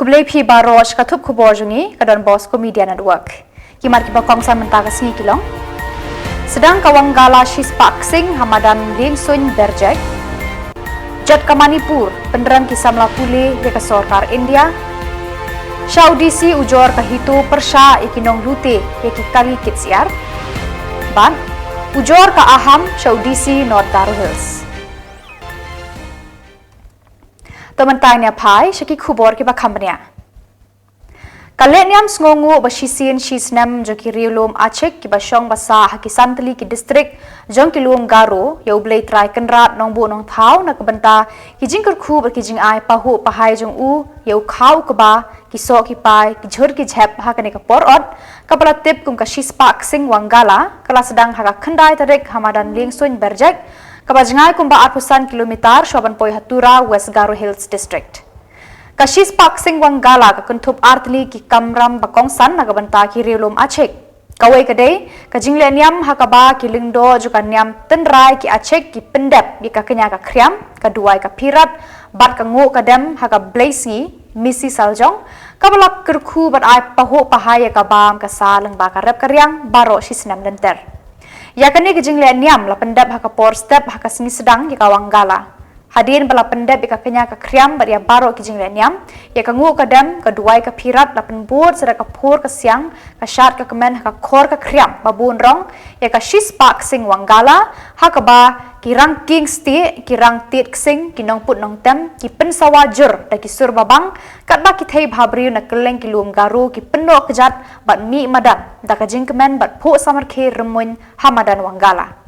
kublai phi barosh katup khubor jungi kadon Bosco Media Network. Kimar kiba kongsan mentaka singi kilong. Sedang kawang gala Shispak Singh Hamadan Ling Sun Berjek. Jat Kamanipur penderan kisah melapuli ke Sorkar India. Saudisi ujor kahitu persya ikinong lute yaki kali kitsiar. Ban ujor ka aham Saudisi North Garo Hills. Teman-teman pai syaki khubor kiba kampanya. Kaleniam sngongu basisin shisnam joki riulum Aceh kiba syong basa haki santali ki distrik jong kilum Garo yau blai trai kenrat nong bu nong thau na kebenta kijing kerku berkijing ai pahu pahai jong u yau khau keba kiso ki pai ki jhur ki jhep hakane ka porot kapala tip kum ka Shispak Singh Wangala kala sedang haka khendai tarik Hamadan Ling Sun Berjek Kabajangai kumba 8 kilometer Shoban Poi Hatura West Garo Hills District. Ka Shispak Singh Wangala ka kuntup artli ki kamram bakongsan nagabanta ki riulum Aceh. Kawai kadai ka jingle niam hakaba ki lingdo juga niam tenrai ki Aceh ki pendep ki ka kenya ka kriam ka duai ka pirat bat ka ngu kadem haka blaisngi misi saljong kabalak kerku bat ai pahu pahaya ka bam ka saleng ba ka rep karyang baro shisnam lenter. Yakani kejingle niam la pendap haka por step haka sini sedang di kawang gala. Hadir bala pendap ika kenya ka kriam baria baro kejingle niam ya ka ngu kadam ka duai ka pirat la penbur sedaka pur ka siang ka syat ka kemen haka kor ka kriam babun rong ya ka Shispak Singh Wangala haka ba kirang king sti kirang tit sing kinong put nong tem ki pensawajur da ki sur babang kat ba ki thei bhabriu na keleng ki lum Garo ki peno kejat bat mi madan da ka jingkemen bat pu samar khe remun Hamadan Wangala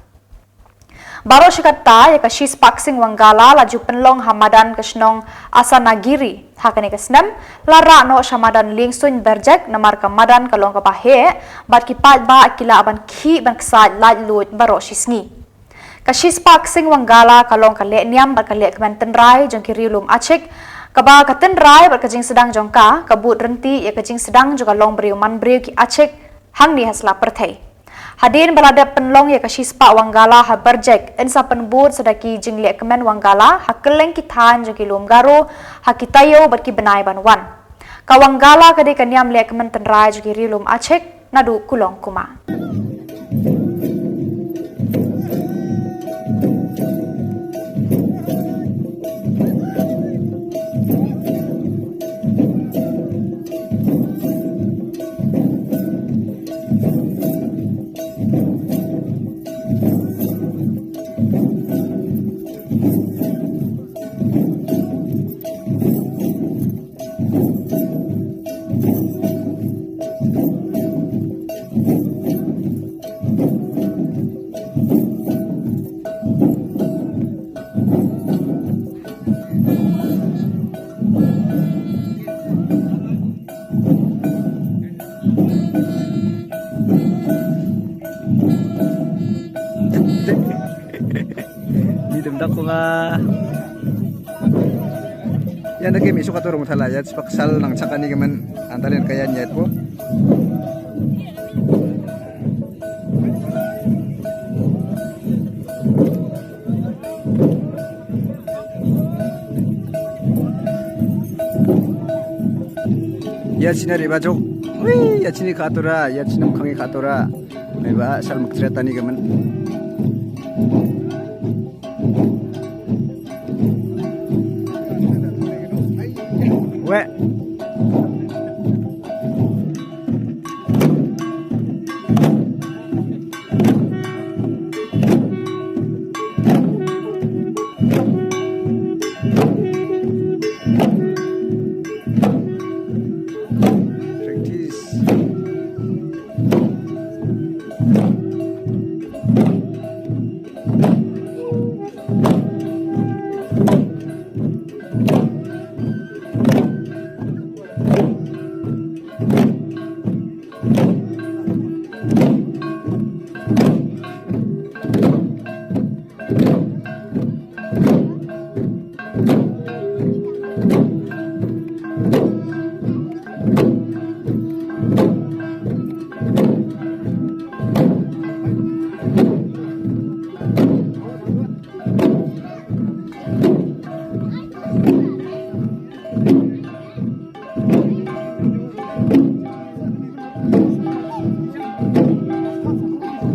baro shikata ya ka Shispak Singh Wangala laju penlong Hamadan kasnong Asanagiri hakane kasnam lara no Hamadan Ling Sun Berjek namar ka madan kalong ka bahe bat ki pat ba kila aban khi ban ksat laj lut baro shisngi ka Shispak Singh Wangala kalong ka le niam bat ka le kemen tenrai jong ki riulum Aceh kaba ka tenrai bat ka jing sedang jongka kabut renti ya ka jing sedang juga long briu man briu ki Aceh hang ni hasla perthai Hadin balada penlong ya ka Shispak Wangala ha Berjek ensa penbut sedaki jing le kemen Wangala ha keleng ki than jong ki lum Garo ha ki tayo bat ki benai banwan ka Wangala ka de ka niam le kemen tenrai jong ki riulum Aceh nadu kulong kuma Didemdak ko nga yan na game iso katurong talayat paksal ng tsaka ni gaman antalin kaya niya po yatsina riba jok yatsini katura yatsinam kangi katura riba sal magtreta ni gaman we practice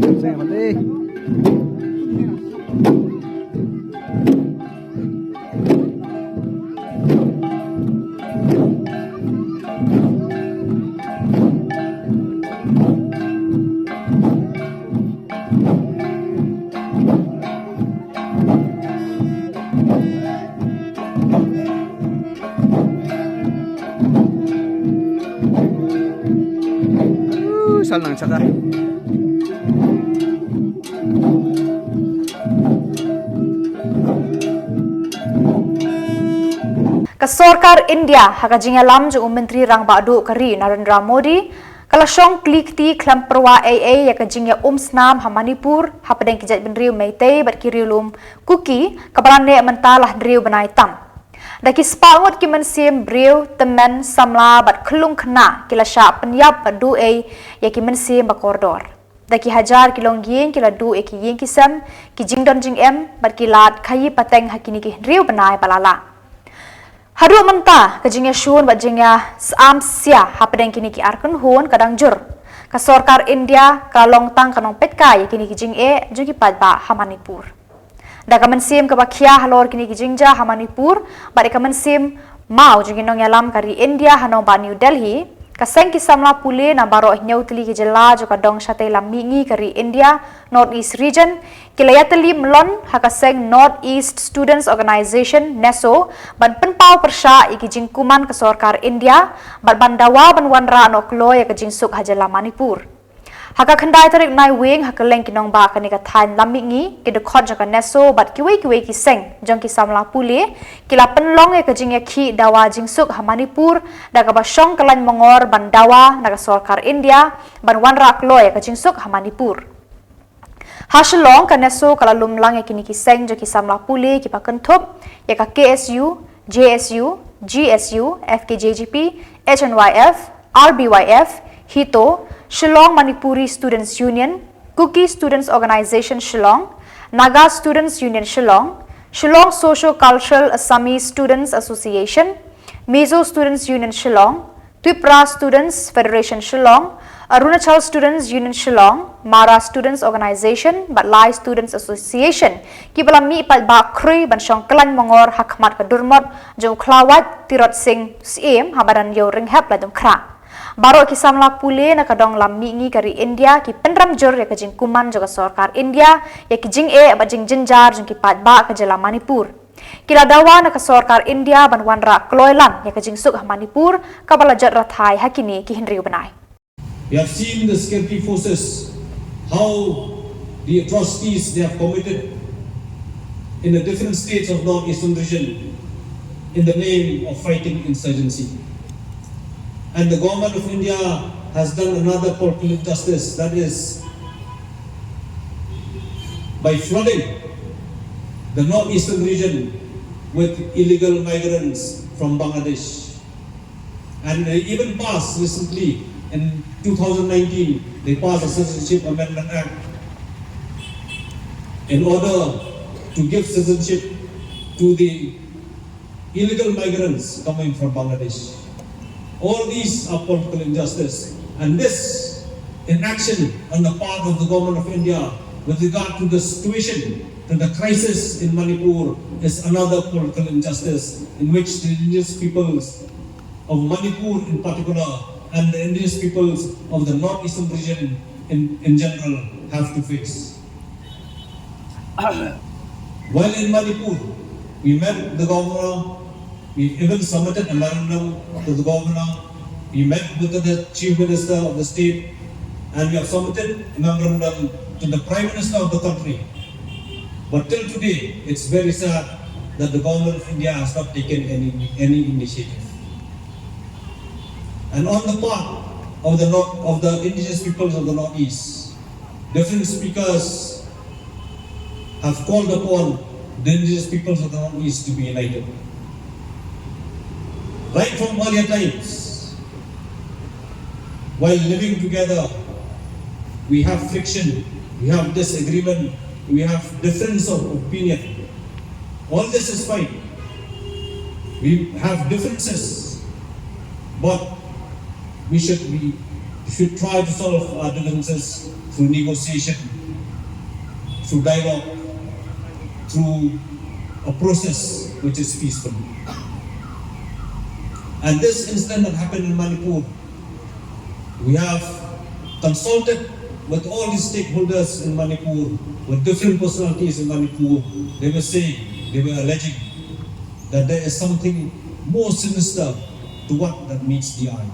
Saya mati. Salang saka. Kesorkar India hakajinga lam jo Menteri Rang Badu Kari Narendra Modi kalasong klikti klamperwa AA yakajinga snam ha Manipur hapadeng kijat benriu Meitei bat kiriulum kuki kabarane mentalah driu benai tam. Daki spaut ki mensim briu temen samla bat kelung kena kila sya penyap badu yaki mensim bakordor. Daki hajar kilong yin kila du ki yin kisam ki jingdon jing bat kilat kayi pateng hakini ki driu benai balala. Hadu menta kejingnya syun bat jingnya sam sia hapadeng kini ki arkun hun kadang jur. Kasorkar India kalong tang kanong petka yakini ki jing juki padba ha Manipur. Da kamansim kabakia halor kini ki jingja ha Manipur bat kamansim mau jingin nong yalam kari India hanong ba New Delhi kaseng ki samla pule na baro nyautli ki jela jo kadong syate lamingi kari India North East region kilayatli mlon hakaseng North East Students Organization NESO ban penpau persya iki jingkuman kesorkar India bat bandawa ban wanra anoklo ya ke jingsuk hajala Manipur. Haka kendai tarik nai wing haka leng kinong ba kanika thain lamingi ki dekhot jaka NESO bat kiwei ki seng jong ki samla pule kila penlong ya ke jingya ki dawa jingsuk ha Manipur daga basyong kalan mongor ban dawa naga sorkar India ban wanra klo ya ke jingsuk ha Manipur. Hasilong ka NESO kala lumlang ya kini ki seng jo ki samla pule ki pakentup ya ka KSU, JSU, GSU, FKJGP, HNYF, RBYF, HITO, Shillong Manipuri Students Union, Kuki Students Organization Shillong, Naga Students Union Shillong, Shillong Socio-Cultural Assamese Students Association, Mizo Students Union Shillong, Tripura Students Federation Shillong, Arunachal Students Union Shillong, Mara Students Organization, Batlai Students Association, Kibala mi pat ba krui ban syong kelan mongor hakmat kadurmot jong klawat tirot sing siem habaran yo ringhap ladum kra. Baro ki samla pule na kadong lamingi kari India ki penram jur ya kajing kuman juga sorkar India ya ki jing ba jing jinjar jong ki pat ba ka jela Manipur. Kila dawa na kasorkar India ban wanra kloilan ya kajing suk ha Manipur kabala jat rathai hakini ki hinriu benai. We have seen the security forces, how the atrocities they have committed in the different states of North-Eastern region in the name of fighting insurgency. And the government of India has done another political injustice, that is by flooding the North-Eastern region with illegal migrants from Bangladesh. And they even passed recently in 2019, they passed a Citizenship Amendment Act in order to give citizenship to the illegal migrants coming from Bangladesh. All these are political injustice, and this inaction on the part of the government of India with regard to the situation, to the crisis in Manipur is another political injustice in which the indigenous peoples of Manipur in particular and the indigenous peoples of the North-Eastern region in general have to face. While in Manipur, we met the governor. We even submitted a memorandum to the governor. We met with the chief minister of the state, and we have submitted a memorandum to the prime minister of the country. But till today, it's very sad that the government of India has not taken any initiative. And on the part of the indigenous peoples of the Northeast, different speakers have called upon the indigenous peoples of the Northeast to be united. Right from earlier times, while living together, we have friction, we have disagreement, we have difference of opinion. All this is fine. We have differences, but we should try to solve our differences through negotiation, through dialogue, through a process which is peaceful. And this incident that happened in Manipur, we have consulted with all the stakeholders in Manipur, with different personalities in Manipur. They were saying, they were alleging that there is something more sinister to what that meets the eye.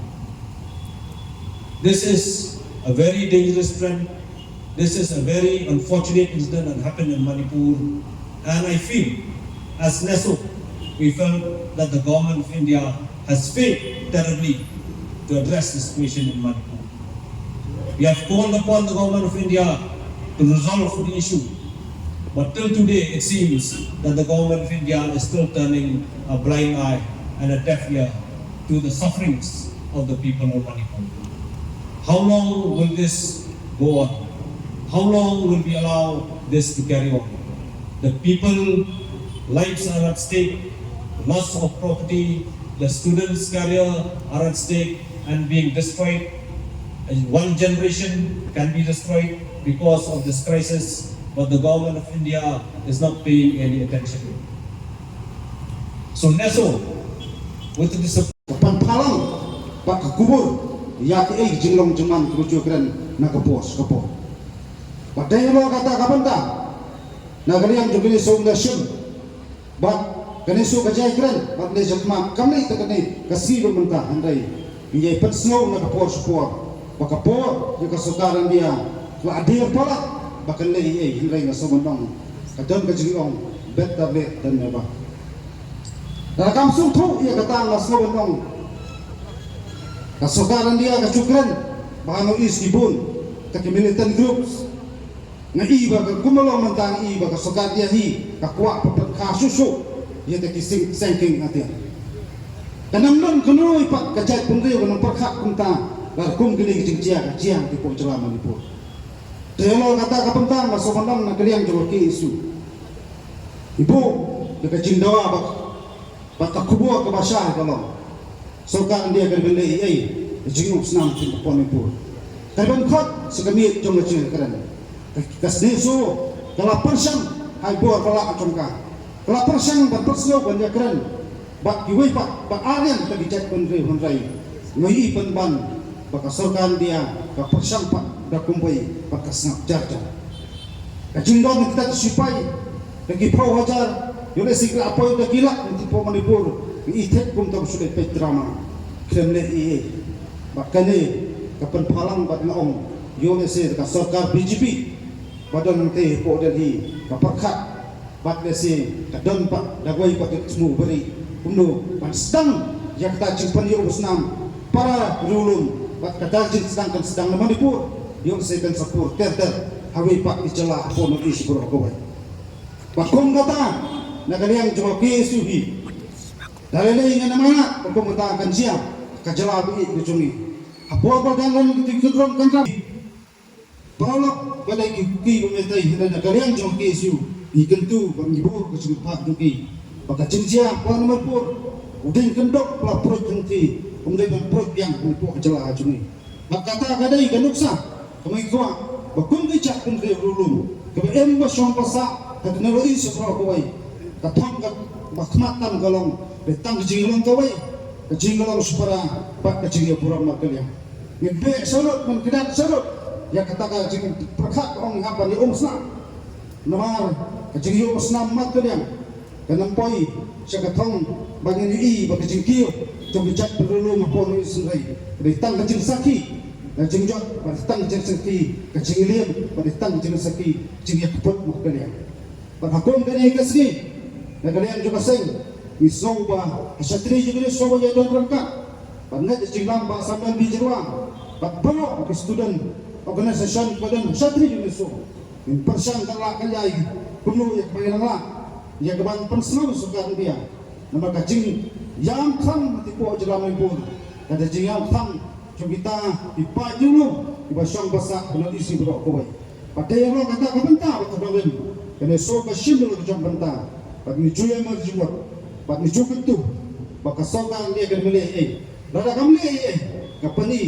This is a very dangerous trend. This is a very unfortunate incident that happened in Manipur. And I feel, as NESO, we felt that the government of India has failed terribly to address the situation in Manipur. We have called upon the government of India to resolve the issue. But till today, it seems that the government of India is still turning a blind eye and a deaf ear to the sufferings of the people of Manipur. How long will this go on? How long will we allow this to carry on? The people, lives are at stake, loss of property, the students' career are at stake and being destroyed. One generation can be destroyed because of this crisis, but the government of India is not paying any attention. So NESO, with the support Palang pak kubur ya ke jinglong jaman kerucu keren na kapos. Padahal lo kata kapenta nagari yang juga ni song nation bat kani su kajai keren bat le jatma kami takani kasih mentah andai ia pet snow na kapos bakapor ya kesukaran dia la adir pala bakan le hindai na somandang kadang kajinglong bet tablet dan meba Rakam sungtu ia kata ngasno benong. Kasokaran dia kacukran bahano is ibun ke militant groups. Ngai ba ka kumalo mentang i ba kasokar dia hi kakwa papat kasusu ia te kising sengking atia. Kanam non kuno ipak kajat pungri kanam perkhak kunta lar kum gini jingcia kajiang di po celama di po. Telo kata kapentang maso mandang na kaliang jor ki isu. Ibu dekat jindawa ba bata kubur ke basah kalau sokan dia akan beli jinguk senam di Manipur. Tapi kot sekami jom ngecil keren. Kasih so kalau persen hai buat kalau acungka. Kalau persen berperslo banyak keren. Bak kiwei bak alian kita bijak pendiri. Noi penban bak sokan dia bak persen pak dah kumpai bak senap jarjar. Kajindong kita supai lagi pau hajar. Yole sikla apa yang gila nanti po Manipur itet kum tam sudah petrama kremle bakane kapan palang bat naong yole se ka sarkar BJP badan nanti po Delhi kapakhat bat le se kadon pak dagwai pat smu beri kumno pan sedang yang kita jimpan yo usnam para rulun bat kata jin sedang na Manipur yole se kan sapur ter hawi pak ijala po no is bro ko bakom kata Nagaliang jawab kesuhi. Dari lain yang mana pemerintah akan siap kejalabi kecungi. Apa dalam dikutron kantra. Balok pada kiki pemerintah dan nagaliang jawab kesu. Ikentu bangibur kecungi pak duki. Baka cincia puan Manipur. Udin kendok pelapor jengti. Kemudian perut yang untuk kejala cungi. Bakata kadai kanuksa. Kemikwa bakun kicak pun rulum. Kemudian masyong pasak teknologi sesuatu kawai. Katang kat bakmatan galong betang jinglong kawai jinglong supara pak kecil pura makalya ngebe sorot men kedat sorot ya kata jing perkhat ong apa ni sna namar kecil yo sna makalya kanang poi sa katong bagi ni bagi jingkio to bijak perlu mapon sungai betang kecil saki dan jingjot betang kecil saki kecil liam betang kecil saki jing ya kupot makalya bakakon kani kasni Nagalian juga sing misoba asatri juga soba ya don rangka pangat jinglam ba sambil bijruang bat balo ke student organisation badan asatri juga so in persan kala kayai kuno ya bayangla ya keban pensel suka dia nama kajing yang kham tipu jelam impun ada jing yang kham kita ipa dulu ibasong basak benar isi bro ko pada yang lo kata kebentar betul betul kena so ka shimul ke bentar Pat ni jual mal jual, pat ni cukup tu, baka sokan dia akan beli lada kami kapani,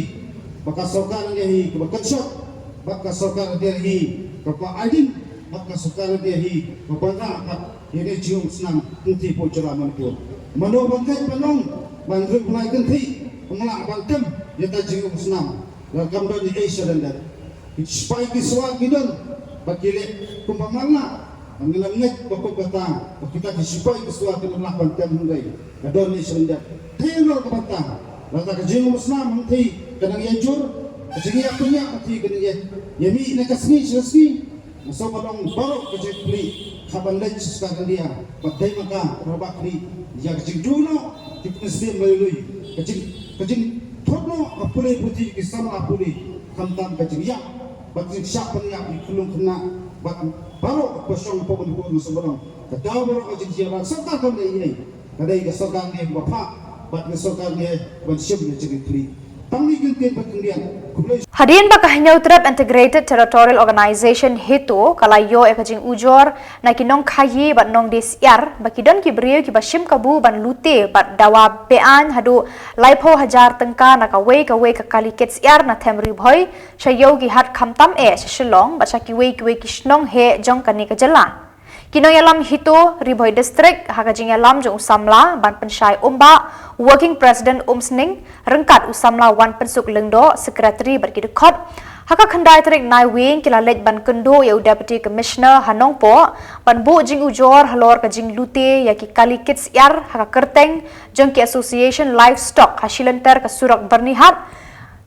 baka sokan dia kebakan shot, baka sokar dia hi kapa adin baka sokar dia hi kapa nak ini cium senang nanti pocora manpur mano bangkai panong bandruk mulai ganti pengelak bangkem dia tak cium senang lakam don di Asia dan dat supaya kiswa gidon bakile kumpamana Anggilan ngek bakok kata kita disupai kiswa kenlah bangkem hungai kadon ni sendat tenor kebantang lata kajing musnam nanti kadang yanjur kajing ya punya nanti kadang ya yami nak kasni selesai so balong baru kajing beli kapan lagi sekarang dia badai maka robak ni ya kajing dulu diknesbi melalui kajing thotno apule putih kisama apule kamtam kajing ya kajing siapa yang dikulung kena baru kosong pokok pun sebenarnya kadang baru kajing siapa serta kan dia kadai kesokan dia bapak bat kesokan dia bersiap dia jadi kli tangi kintin berkendian kublai Hadirin bakahnya Utrep Integrated Territorial Organization hitu kalayo ekajing ujor na kinong khayi bat nong desiar bakidon ki brio ki bashim kabu ban lute bat dawa bean hadu laipo hajar tengka na kawe ka kali ketsiar na temri bhoi shayo ki hat khamtam shillong ba ki we ki shnong he jong kani ka jalan Kinong yalam hito Riboy District hakajing yalam jong usamla ban pensyai umba Working President Sning rengkat usamla wan pensuk lengdo Secretary berkidekot haka khandai tarik nai wing kilalej ban kendo ya Deputy Commissioner Hanong po ban bu jing ujor halor kajing lute ya ki kali kits yar haka kerteng jong ki Association Livestock hasilenter ka surak bernihat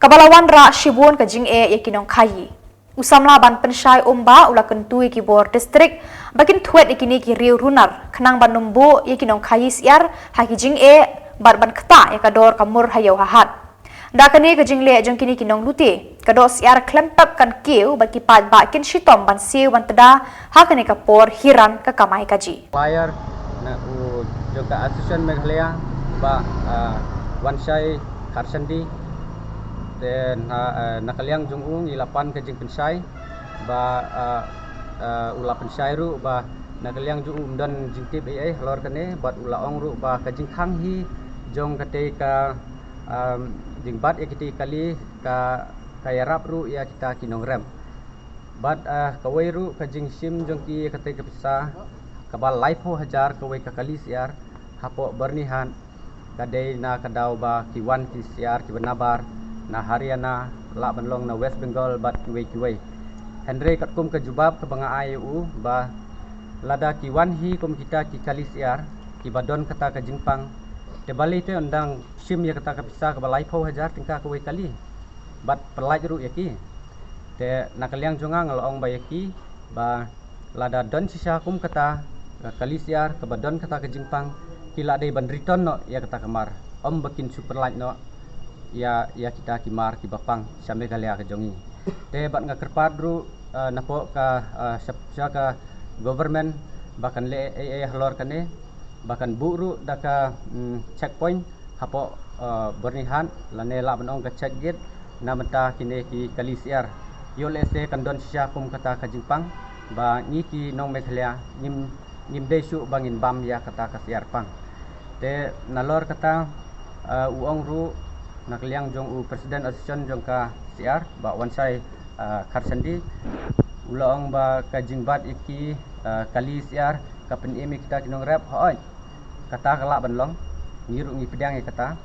kabalawan ra shibun kajing ya kinong khayi Usamla ban pensyai umba ula kentui ki bor distrik bakin tuet ikini ki riu runar kenang ban numbu ikinong kayis yar hakijing ban keta ya kador kamur hayau hahat dakani kajing le jong kini kinong luti kados yar klempap kan kiu baki pad bakin shitom ban siu ban teda hakani ka por hiran ka kamai kaji Wire na juga Association Meghalaya ba wansai Karsandi dan nakaliang jung ilapan kajing pensai ba ula pensai ru ba nakaliang jung dan jingtip halor kane bat ula ong ru ba kajing khanghi jong kate ka jingbat kiti kali ka kayarap ru ya kita kinong rem bat kawai ru kajing sim jong ki kate kapisa kabal laipo hajar kawai ka kali siar hapo bernihan kadai na kadau ba kiwan ki siar ki benabar na Haryana la banlong na West Bengal bat kiwei Henry katkum ke jubab ke banga AU ba lada kiwan hi kum kita ki kali siar ki badon kata ke jingpang te bali te undang sim ya kata ke pisa ke balai pau hajar tingka ke kali bat perlaj ru yaki te nakaliang junga ngalong ba yaki ba lada don sisa kum kata kali siar ke badon kata ke jingpang kila dei ban return no ya kata kamar bakin super light no ya kita kimar ki bapang sampai kali ke jongi te bat ngakerpad ru napo ka ka government bahkan le halor kane bahkan buru daka checkpoint hapo bernihan lane la banong ka check gate namenta kine ki kalisiar yo le se kandon sya kum kata ka jingpang ba ni ki nong Meghalaya nim desu bangin bam ya kata ka siar pang te nalor kata uong ru nakaliang jong Presiden Association jong ka siar ba wansai Karsandi ulaong ba kajingbat iki kali siar kapen emi kita kinong rep hoy kata kala banlong ngiru ngi pedang kata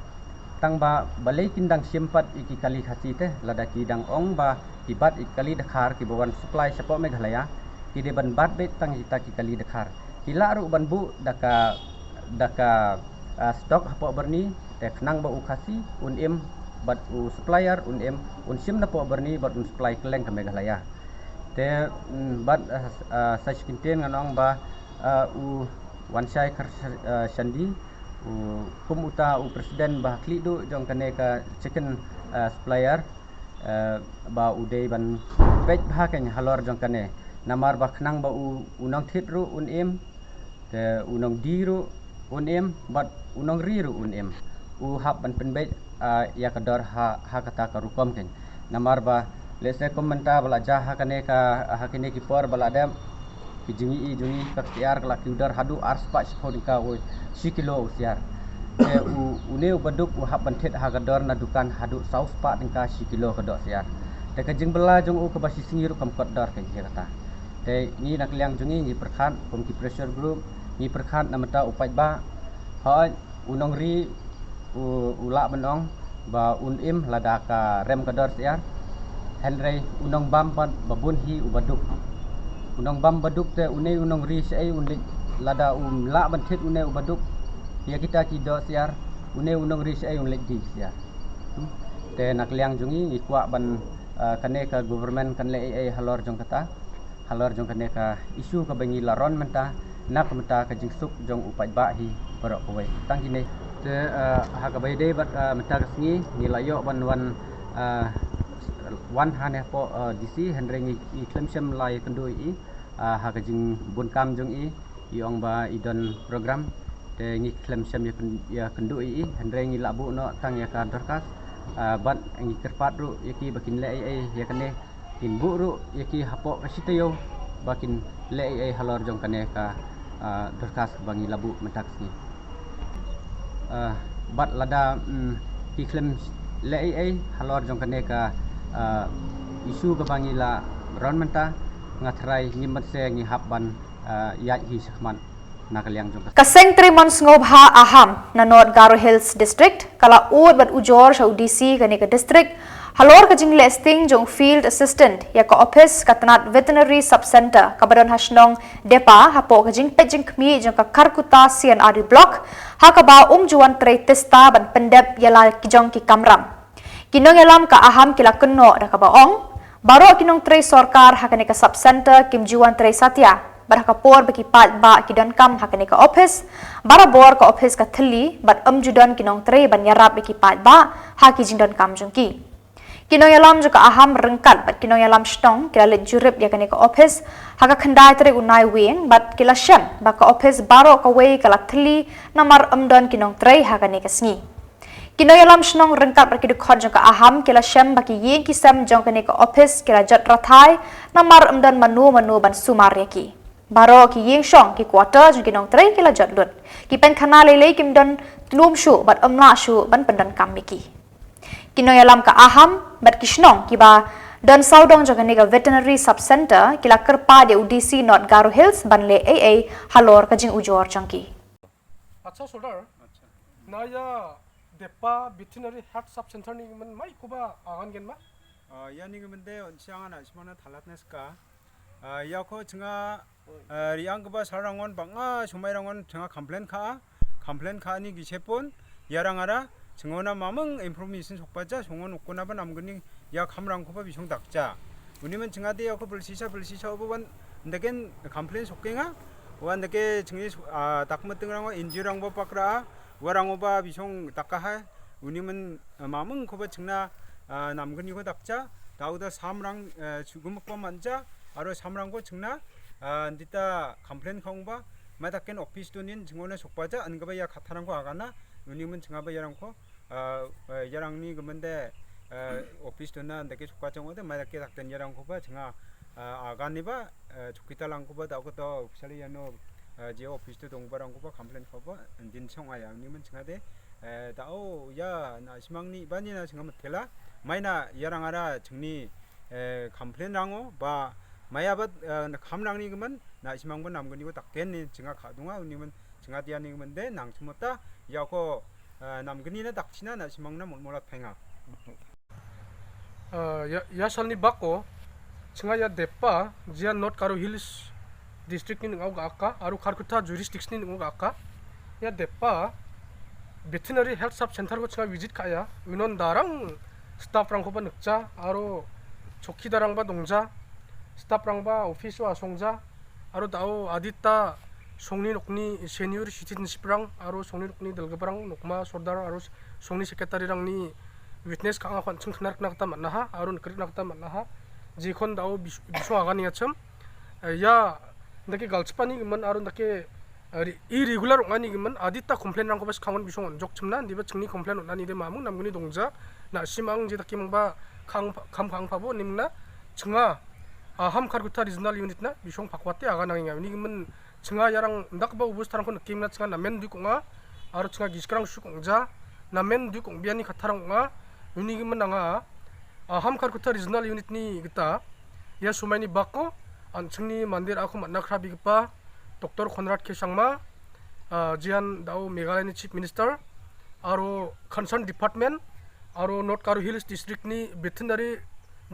tang ba balai kindang simpat iki kali khasi te lada kidang ong ba tibat ikali dakhar ki bawan supply sapo Meghalaya ki de ban bat bet tang kita ki kali dakhar kila ru ban bu daka stok hapo berni te kenang ba ukasi unim bat u supplier unim sim na po berni bat un supply keleng ke Meghalaya te bat sajkinten nganong ba u wansai Karsandi kum uta presiden bah klidu jong kane ka chicken supplier ba udei ban pej bhaken halor jong kane namar ba khnang ba unong thitru unim te unong diru unim bat unong riru unim hab ban penbej ya kador ha kata ka rukom ken namar ba lese komenta bala jah kane ka hakine ki por bala dem ki jungi ka tiar kala kiudar hadu arspa spodi ka oi sikilo usiar e uneu baduk hab ban thet ha kador na dukan hadu saus pa tingka sikilo kadok siar te kajing bela jong u ke basi singiru kam kodor ke kata te ni nak liang jungi ni perkhat kom ki pressure group ni perkhat namata upai ba ha unong ri ula benong ba unim lada ka rem kodor siar henry unong bam pat babun hi ubaduk unong bam baduk te unong ri sei unlik lada la banthit ubaduk ya kita kido siar unong ri sei unlik di siar te nak liang jungi ikwa ban kane ka government kan le halor jong kata halor jong kane ka isu ka bangi laron menta nak menta ka jingsuk jong upai ba hi barok koi tang kini te ha ka bai de bat menta kasngi ni layo ban wan hane po dc henreng I klemsem lai kendoi I ha ka jing bun kam jong I ong ba idon program te ngi klemsem ya kendoi I henreng I labu no tang ya ka dorkas bat ngi kerpat ru yaki bakin le ya kane in bu ru yaki hapo kasitayo bakin le halor jong kane ka dorkas bangi labu mentak ni bat lada ki klem le halor jong kane ka isu ka bangi la ron menta ngatrai ngimat se ngi habban ya hi sakman nakaliang jong Kaseng Trimon Ngobha Aham na North Garo Hills District kala ud bat ujor sa UDC kani ka district halor ka jing listing jong field assistant ya ka office katanat veterinary sub center kabaron hasnong depa hapo ka jing pejing kmi jong ka Karkuta CNRD block ha ka ba juan tre testa ban pendep yala kijong ki kamram kinong yalam ka aham kila kenno da ka baong baro kinong tre sorkar ha kani ka sub center kim juan tre satya barhakapor baki pat ba kidan kam hakane ka office barabor ka office ka thali bat judan kinong tre ban yarap baki pat ba haki jingdan kam jungki kinong yalam juga aham rengkat bat kinong yalam stong kila let jurip ya kane ka office haka khandai tre unai wing bat kila shan ba ka office baro ka wei kala thali namar amdan kinong tre hakane ka sngi kinong yalam snong rengkat bat kidukon jong ka aham kila shem baki yeng kisam jong kane ka office kila jat rathai namar amdan manu ban sumar yaki baro ki yeng shong ki quarter jong kinong tre kila jot lut ki pen khana lele kim don tlum shu bat amla shu ban pendan kam miki kinong yalam ka aham bat kishnong ki ba dan saudong jong ka veterinary sub center kila kerpa de UDC North Garo Hills ban le halor ka jing ujor changki अच्छा सोल्डर ना या देपा veterinary health sub center ni man mai kuba agan gen ma yani gemende onsiangan asmana thalatneska yako chinga riang ba sarangon banga sumairangon chinga complain kha ni gisepon yarangara chingona mamang information sokpaja songon ukona ba namgni ya khamrang ko ba bisong dakja unimen chinga de yako bulsisa oban ndegen complain sokkenga wan deke chingi dakmatengrang injirang ba pakra warang ba bisong dakka unimen mamang ko ba chingna namgni ko dakja dauda samrang 죽음과 만자 아로 삼랑고 증나 안디타 컴플레인 콩바 마다켄 오피스 돈인 증원에 속바자 안가바야 카타랑고 아가나 누님은 증아바 야랑코 야랑니 그만데 오피스 돈나 안데게 속바정어데 마다케 닥던 야랑코바 증아 아가니바 좋기탈랑코바 다고도 옵살이야노 제 오피스 동바랑코바 컴플레인 코바 안딘 청아야 누님은 증아데 다오 야나 시망니 바니나 증아마 텔라 마이나 야랑아라 증니 컴플레인랑오 바 마야bat kamrangni gemen na simangban namgani ko takken jinga khadunga unimen jinga diani gemende nang chumota yako namgani na dakchina na simangna molmolat phenga ya salni bako jinga ya depa jia North Garo Hills district ni ngau ga aru Karkuta jurisdiction ni ngau ga ya depa veterinary health sub center ko jinga visit kaya minon darang staff rang ko ba nukja aru chokki darang ba dongja staff rang ba office wa songja aru dao adita songni nokni senior citizenship rang aru songni nokni dalgabrang nokma sordar aru songni secretary rang ni witness ka khon chung khnar kna ta manna ha aru nkrik na ta manna ha jikhon dao biso agani acham ya ndake galchpani man aru ndake irregular ngani man adita complaint rang ko bas khangon biso onjok chumna diba chungni complaint onani de mamung namguni dongja na simang je dakimang ba khang phabo nimna chunga aham Karkuta regional unit na bisong pakwate aga nanginga ni men chinga yarang ndakba ubus tarang ko nakim na chinga namen du konga aru chinga giskrang su kongja namen du kong biani khatharang nga uni men nanga ham Kalkutta regional unit ni kita ya sumai ni bako anchungni mandir aku matna khrabi gipa Dr. Konrad K. Sangma jian dau Meghalaya ni chief minister aro concerned department aro North Karo Hills district ni veterinary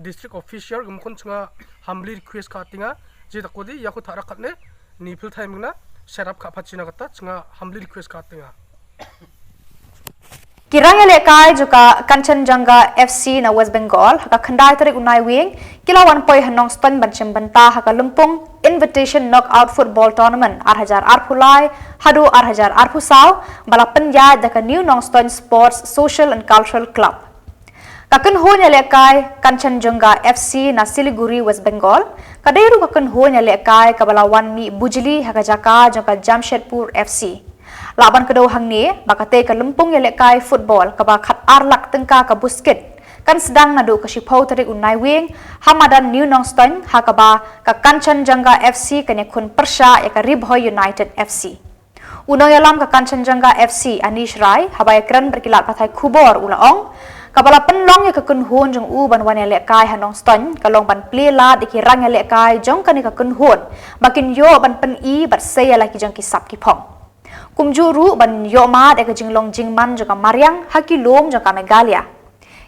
district official gumkon chunga humbly request ka tinga je takodi yaku tharakat ne ni phil time na setup ka phachina kata chunga humbly request ka tinga Kirang lekai juga Kanchenjunga FC na West Bengal haka khandai tarik unai wing kilawan poi hanong ston banchem banta haka lumpung invitation knockout football tournament 8,000 arpulai hadu 8,000 arpusau balapan ya daka new Nongstoin Sports Social and Cultural Club kaken ho nya lekai Kanchenjunga FC na Siliguri West Bengal kadairu kaken ho nya lekai kabalawan mi Bujili haka jaka jaka Jamshedpur FC laban kedua hang ni bakate ke lempung ya lekai football ke bakat arlak tengka ke busket kan sedang nadu ke sipau tarik unai wing Hamadan New Nongstoin hakaba ke Kanchenjunga FC ke nyakun Persha ya ke Ribhoy United FC unang yalam ke Kanchenjunga FC Anish Rai habai keren berkilat patai kubor ulaong kabala penlong ya ke kunhun jong u ban wan ya lekai Nongstoin kalong ban plela dikirang ya lekai jong kan ke kunhun makin yo ban pen i bat saya lagi jong kisap kipong kumjuru ban yoma de ke jinglong jingman joka Mariang hakilom joka Meghalaya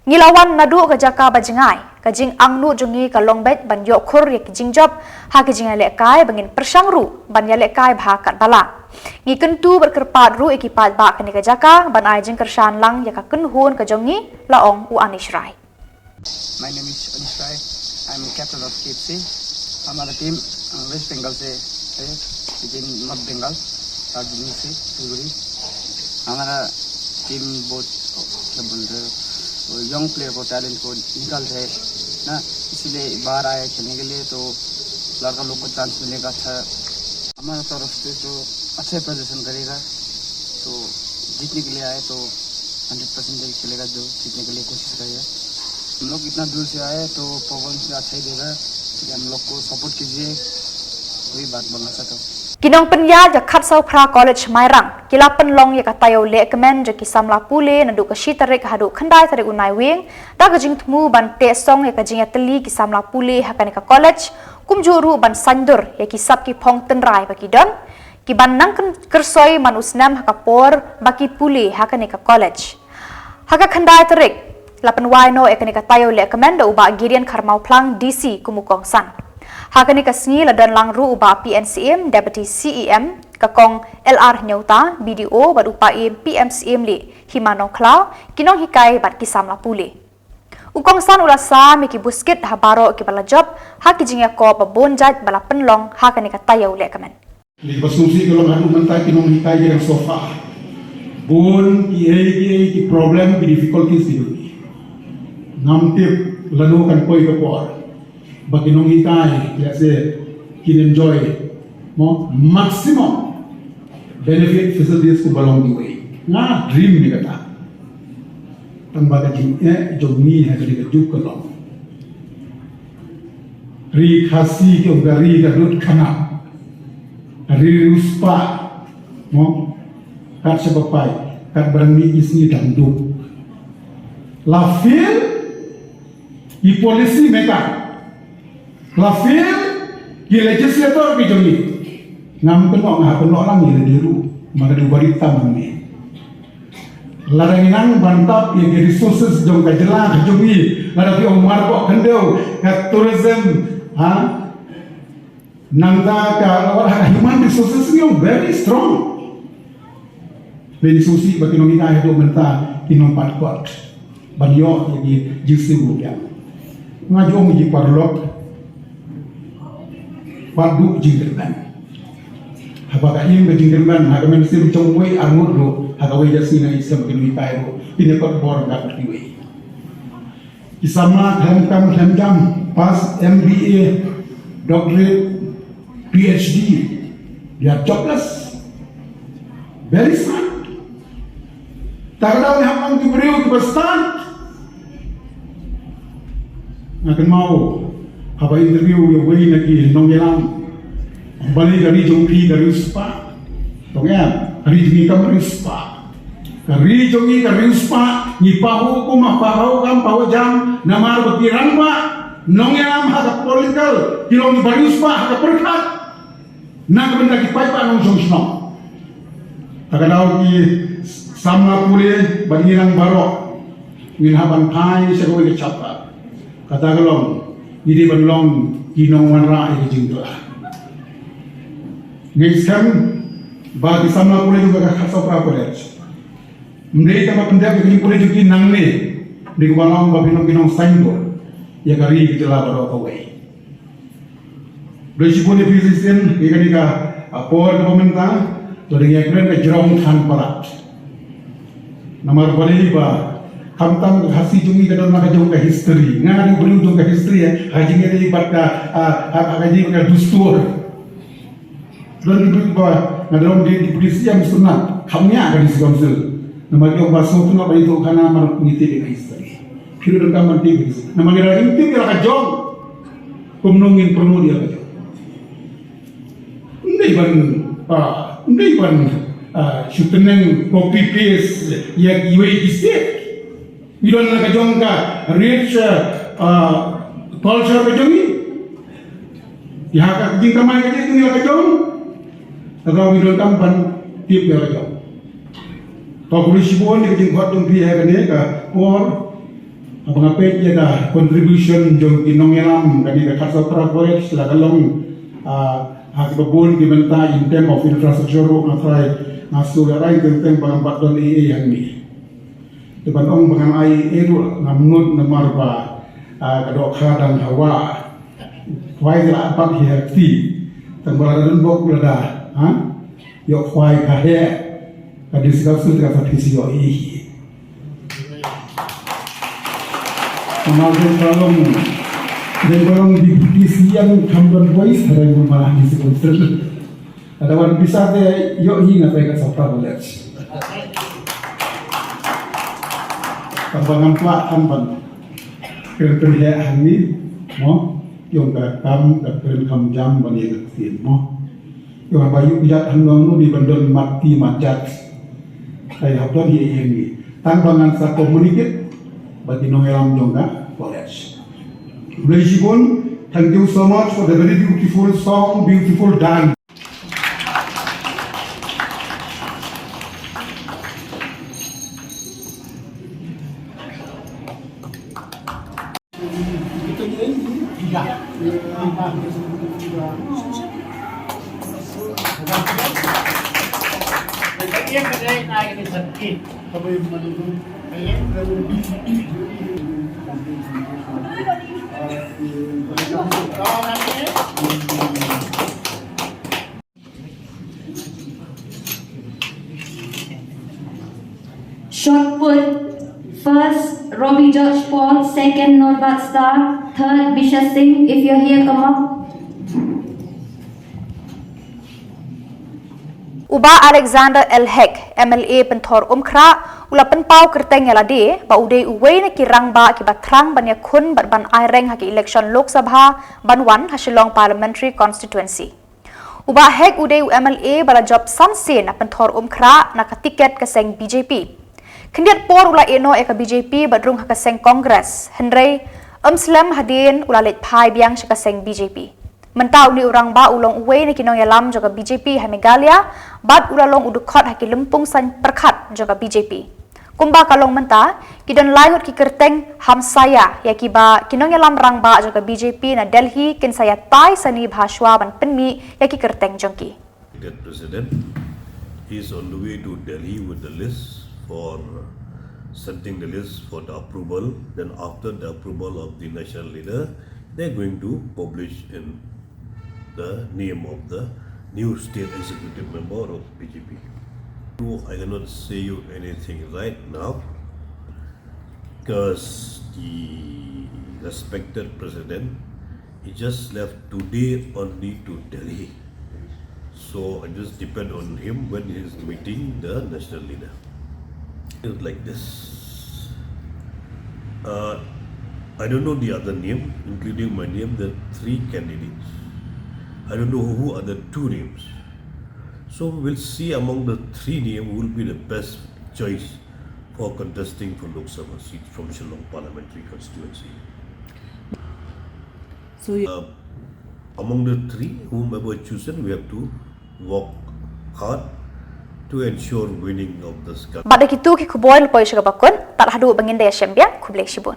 ngilawan nadu ke jaka bajingai ke jing angnu jongi ke longbet ban yokhur ye ke jingjob ha ke jing lekai bangin persangru ban ya lekai bhakat bala ngi kentu berkerpat ru ekipat ba ke jaka ban ai jing kersan lang ya ka kunhun ke jongi laong u Anish Rai. My name is Anish Rai. I'm captain of KFC. हमारा team waste Bengal से है with north Bengal दार्जिलिंग से सिलगुड़ी हमारा टीम बहुत क्या बोल रहे हो यंग प्लेयर को टैलेंट को निकाल रहे ना इसीलिए बाहर आए खेलने के लिए तो लड़का लोग को चांस मिलेगा अच्छा हमारा तरफ से तो अच्छे प्रदर्शन करेगा तो जीतने के लिए आए तो 100% खेलेगा जो जीतने के लिए कोशिश करेगा हम लोग इतना दूर से आए तो परफॉर्मेंस अच्छा ही देगा हम लोग को सपोर्ट कीजिए वही बात बोलना चाहता हूँ Kinong penya ja Khatsau Pra College Mairang kila penlong ya katayo lekmen ja kisamla pule nadu ka shitarik hadu khandai tarik unai wing da ka jing tmu ban te song ya ka jing atli kisamla pule hakane ka college kumjuru ban sandur ya kisap ki phong tenrai baki don ki ban nang kersoi man usnam hakapor baki pule hakane ka college haka khandai tarik lapan waino ya kane ka tayo lekmen da uba Girian Kharmau Plang DC kumukong san hakani ka sngi ladan langru uba PNCM Deputy CEM kakong LR Nyauta BDO barupa PMCM li Himano Klau kinong hikai bat kisam la pule ukong san ulasa miki busket habaro ki bala job haki jingya ko babonjat bala penlong hakani ka tayaw lekamen li basusi kolong hanu mentai kinong hikai yang sofa bon ki problem ki difficulties di ngamtip lanu kan koi ka por bagi nong hikai let's say can enjoy more maximum benefit facilities ko balong di way na dream ni kata tambaga jing jomni ha kali ka juk ko ri khasi ke ugari ka dut khana ri ruspa mo kat sebapai kat berani isni dandu la fil i policy maker la fil ki legislator ki jomi ngam penok lang ni diru maka dibari taman ni laranginang bantap yang resources jong kajelah jomi lara fi omar ko kandeu ka tourism ha nangda ka human resources ni very strong very susi bagi nong ina hidup menta kinong patkot banyo lagi jisi bukan ngajong ji parlok padu jinggerman habaga im jinggerman hagamen sim chongwei armurdo hagawai jasina isam kinwi tairo pinekot bor ngat tiwi isama tham pas MBA doctorate PhD they are jobless very sad tagadaw ni hamang kibriu kibastan akan mau haba interview yang wei lagi nong yelang balik dari jompi dari uspa tong ya hari ini kam uspa Kari jongi kari uspa ni pahu kuma pahu kam pahu jam namar berkirang pak nong yang hak politikal kilong ni bari uspa hak perkat nak benda ki pai pak nong song song takadau ki sama pule bagi nang barok min haban kai sekowe ke chapa kata galong ini banlong kinong wanra ke jingtla ngiskan bagi sama pule juga khasa pra college mereka apa pendak begini pule juga nang ne di walong babinong saingo ya kari kitela barok away Resipun efisien ika apor pemerintah to dengan keren ke jerong khan parat nomor bali ba kamtam hasi jungi ka don maka jong ka history ngana bulu jong ka history ya haji ngeri batka haji ka dustur don ibu ba ngadrom di polisi yang sunat khamnya ka di council nomor yo baso tuna ba itu kana mar ngiti ka history kiro ka man ti nomor ngira inti ka jong kumnungin promo dia ka Hindi ban syuteneng copy paste yang iwe isip. Idon na kajong ka rich culture kajong ni. Ihaka jing kamay kajong ni kajong. Tagaw idon kam ban tip ya kajong. Polisi pun di kajong buat tumpi ya kene ka or apa ngapet ya ka contribution jong inong yalam kani ka khasa project la kalong hak babun dibenta in term of infrastructure ngatrai ngasu garai tentang bangan badon yang ni depan ong bangan ai eru namnut namar ba kadok khadang hawa khwai la apat hiati tambara dun bok lada yo khwai ka he kadis ka sul ka thisi yo i amajen kalong Dengarong di siang kamban voice hari ini malah disebut terus. Ada orang bisa deh, yuk ingat mereka sapa boleh. Kambangan pula kamban. Kerja hari mo, yung kam jam bani ketin mo. Yung bayu bijak hanong nu di bandon mati macet. Saya hapon ini. Tambangan sa komuniket bagi nongelam jongga boleh. Relishibun, thank you so much for the very beautiful song, beautiful dance. Shot put, first Robbie George Paul, second Norbat Star, third Bisha Singh. If you're here, come up. Uba Alexander L. Heck, MLA Pentor Umkra, ula penpau kerteng yalade, ba uday uway na kirang ba kibatrang banya kun bat ban aireng haki election Lok Sabha banwan hasilong parliamentary constituency. Uba Heck uday MLA bala job sanse na Pentor Umkra na katiket kaseng BJP. Kendiat por ula eno eka BJP badrung hakaseng Kongres, Henry Slam hadin ula let pai biang sakaseng BJP. Mentau ni orang ba ulong uwe ni kinong yalam juga BJP hai Megalia, bad ulalong udukot haki lempung san perkat juga BJP. Kumba kalong menta, kidon laihut ki kerteng ham saya, ya kiba kinong yalam rang ba juga BJP na Delhi kin saya tai sani bhashwa ban penmi ya ki kerteng jongki. The president is on the way to Delhi with the list for sending the list for the approval. Then after the approval of the national leader, they're going to publish in the name of the new state executive member of BJP. I cannot say you anything right now because the respected president he just left today only to Delhi. So I just depend on him when he is meeting the national leader. It's like this. I don't know the other name, including my name, there are 3 candidates. I don't know who are the 2 names. So we'll see among the 3 names who will be the best choice for contesting for Lok Sabha seat from Shillong Parliamentary constituency. So Among the three, whomever chosen, we have to work hard to ensure winning of this country. Pada kitu ki kuboy lo poy siya bakon, tat hadu bangin daya siyambia, kublay sibon.